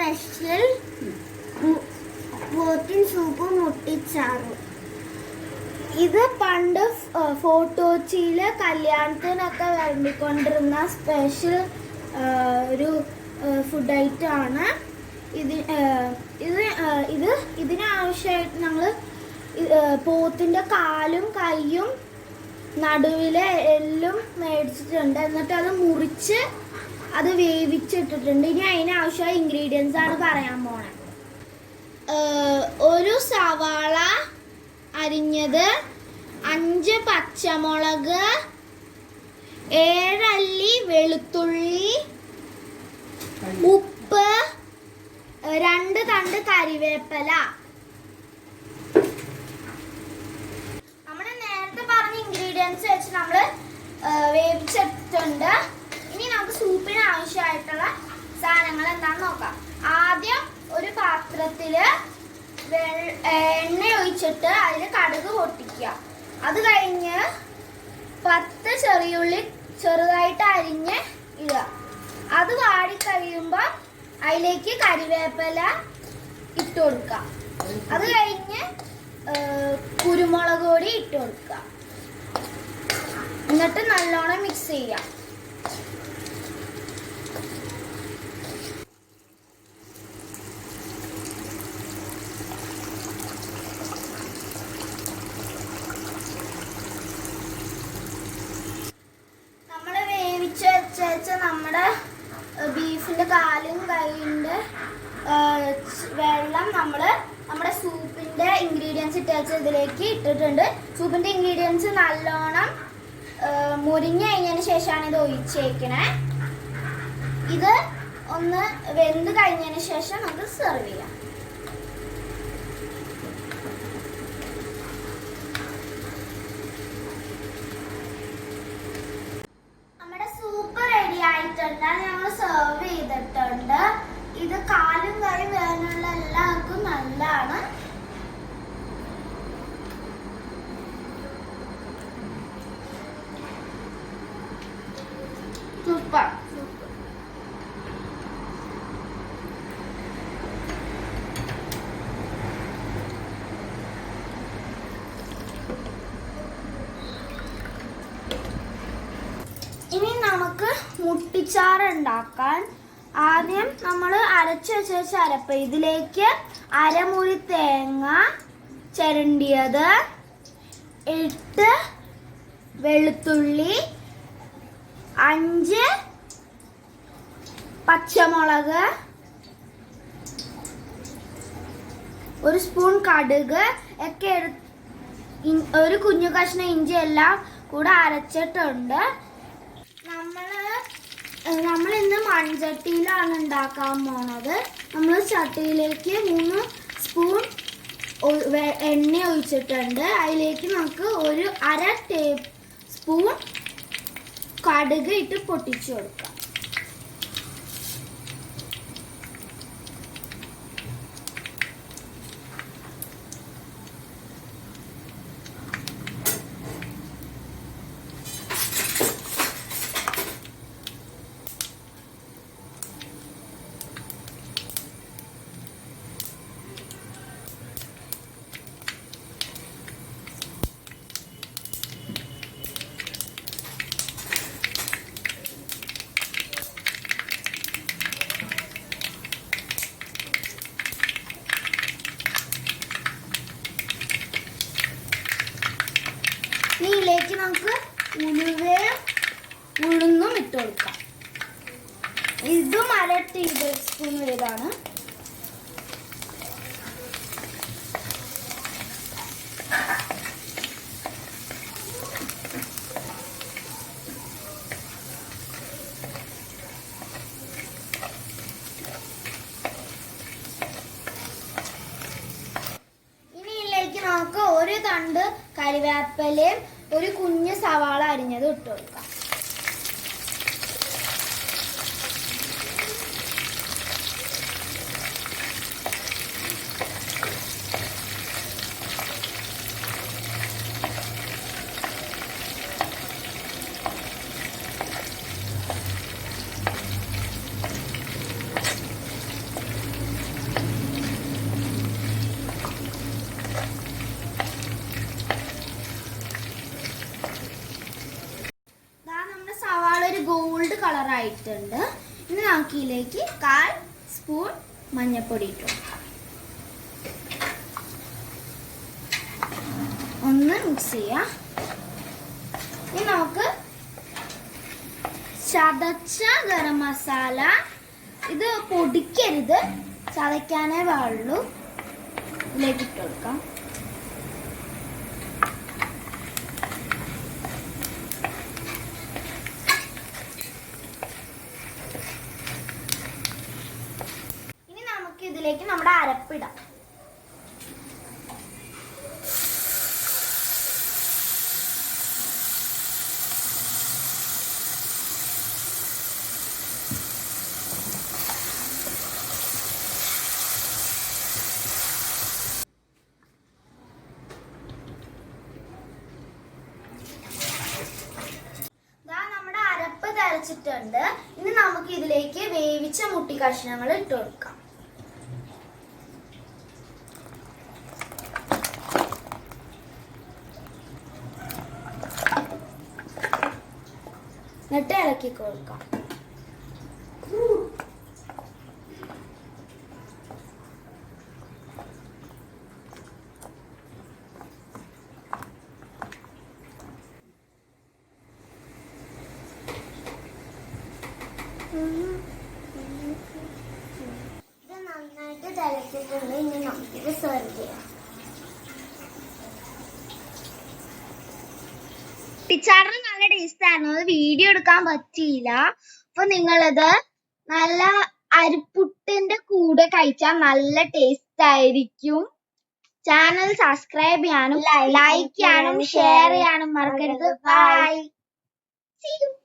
Special പോത്തിൻ സൂപ്പും മുട്ടിച്ചാറും. ഇത് പണ്ട് fort കൊച്ചിയിൽ കല്യാണത്തിനൊക്കെ വിളമ്പിക്കൊണ്ടിരുന്ന സ്പെഷ്യൽ ഒരു ഫുഡ് ഐറ്റം ആണ്. ഇതിനാവശ്യമായിട്ട് ഞങ്ങൾ പോത്തിൻ്റെ കാലും കൈയും നടുവിലെ എല്ലും മേടിച്ചിട്ടുണ്ട്. എന്നിട്ട് അത് മുറിച്ച് അത് വേവിച്ചിട്ടിട്ടുണ്ട്. ഇനി അതിനാവശ്യമായ ഇൻഗ്രീഡിയൻസ് ആണ് പറയാൻ പോണത്. ഒരു സവാള അരിഞ്ഞത്, 5 പച്ചമുളക്, 7 അല്ലി വെളുത്തുള്ളി, ഉപ്പ്, 2 തണ്ട് കരിവേപ്പില. നമ്മുടെ നേരത്തെ പറഞ്ഞ ഇൻഗ്രീഡിയൻസ് വെച്ച് നമ്മൾ വേവിച്ചിട്ടുണ്ട്. ഇനി നമുക്ക് സൂപ്പിന് ആവശ്യമായിട്ടുള്ള സാധനങ്ങൾ എന്താണെന്ന് നോക്കാം. ആദ്യം ഒരു പാത്രത്തില് എണ്ണ ഒഴിച്ചിട്ട് അതിൽ കടുക് പൊട്ടിക്കുക. അത് കഴിഞ്ഞ് 10 ചെറിയുള്ളി ചെറുതായിട്ട് അരിഞ്ഞ് ഇടുക. അത് വാടി കഴിയുമ്പോൾ അതിലേക്ക് കരിവേപ്പില ഇട്ട് കൊടുക്കുക. അത് കഴിഞ്ഞ് കുരുമുളക് പൊടി ഇട്ട് കൊടുക്കുക. എന്നിട്ട് നല്ലോണം മിക്സ് ചെയ്യാം. നമ്മുടെ ബീഫിന്റെ കാലും കൈയിൻ്റെ വെള്ളം നമ്മുടെ സൂപ്പിന്റെ ഇൻഗ്രീഡിയൻസ് ഇട്ട് ഇതിലേക്ക് ഇട്ടിട്ടുണ്ട്. സൂപ്പിന്റെ ഇൻഗ്രീഡിയൻസ് നല്ലോണം മുരിഞ്ഞ് കഴിഞ്ഞതിന് ശേഷമാണ് ഇത് ഒഴിച്ചേക്കണേ. ഇത് ഒന്ന് വെന്ത് കഴിഞ്ഞതിന് ശേഷം നമുക്ക് സെർവ് ചെയ്യാം. ഞങ്ങൾ സെർവ് ചെയ്തിട്ടുണ്ട്. ഇത് കാലും കൈയും വേദനയുള്ള എല്ലാവർക്കും നല്ലതാണ്. സൂപ്പർ. ഇനി നമുക്ക് മുട്ടിച്ചാറ് ഉണ്ടാക്കാൻ ആദ്യം നമ്മൾ അരച്ചു വെച്ച അരപ്പ്, ഇതിലേക്ക് അരമുറി തേങ്ങ ചിരണ്ടിയത്, 8 വെളുത്തുള്ളി, 5 പച്ചമുളക്, 1 സ്പൂൺ കടുക് ഒക്കെ ഒരു കുഞ്ഞു കഷ്ണം ഇഞ്ചി എല്ലാം കൂടെ അരച്ചിട്ടുണ്ട്. നമ്മൾ ഇന്ന് മൺചട്ടിയിലാണ് ഉണ്ടാക്കാൻ പോണത്. നമ്മൾ ചട്ടിയിലേക്ക് 3 സ്പൂൺ എണ്ണ ഒഴിച്ചിട്ടുണ്ട്. അതിലേക്ക് നമുക്ക് ഒരു 1/2 ടേബിൾ സ്പൂൺ കടുക് ഇട്ട് പൊട്ടിച്ചു കൊടുക്കാം. ഇതിലേക്ക് നമുക്ക് ഉഴുന്നും ഇട്ട് കൊടുക്കാം. ഇതും 1/2 ടേബിൾ സ്പൂൺ വീതമാണ്. ഇനി ഇതിലേക്ക് നമുക്ക് 1 തണ്ട് കരിവേപ്പിലയും ഒരു കുഞ്ഞ് സവാള അരിഞ്ഞത് ഇട്ട് കൊടുക്കാം. ആയിട്ടുണ്ട്. ഇനി നമുക്ക് ഇതിലേക്ക് 1/4 സ്പൂൺ മഞ്ഞൾപ്പൊടി ഇട്ടു കൊടുക്കാം. ഒന്ന് മിക്സ് ചെയ്യാം. ഇനി നമുക്ക് ചതച്ച ഗരം മസാല, ഇത് പൊടിക്കരുത്, ചതയ്ക്കാനേ പാടുള്ളൂ, ഇതിലേക്ക് ഇട്ട് കൊടുക്കാം. ഇനി നമുക്ക് ഇതിലേക്ക് നമ്മുടെ അരപ്പിടാം. അരച്ചിട്ടുണ്ട്. ഇനി നമുക്ക് ഇതിലേക്ക് വേവിച്ച മുട്ടി കഷ്ണങ്ങൾ ഇട്ട് കൊടുക്കാം. എന്നിട്ട് ഇളക്കി കൊടുക്കാം. ഇത് നന്നായിട്ട് തിളച്ചിട്ടുണ്ട്. ഇനി നമുക്കിത് സെർവ് ചെയ്യാം. പിച്ചാറിന് നല്ല ടേസ്റ്റ് ആയിരുന്നു. അത് വീഡിയോ എടുക്കാൻ പറ്റിയില്ല. അപ്പൊ നിങ്ങളത് നല്ല അരിപ്പുട്ടിന്റെ കൂടെ കഴിച്ചാൽ നല്ല ടേസ്റ്റ് ആയിരിക്കും. ചാനൽ സബ്സ്ക്രൈബ് ചെയ്യാനും ലൈക്ക് ചെയ്യാനും ഷെയർ ചെയ്യാനും മറക്കരുത്. ബൈ. See you.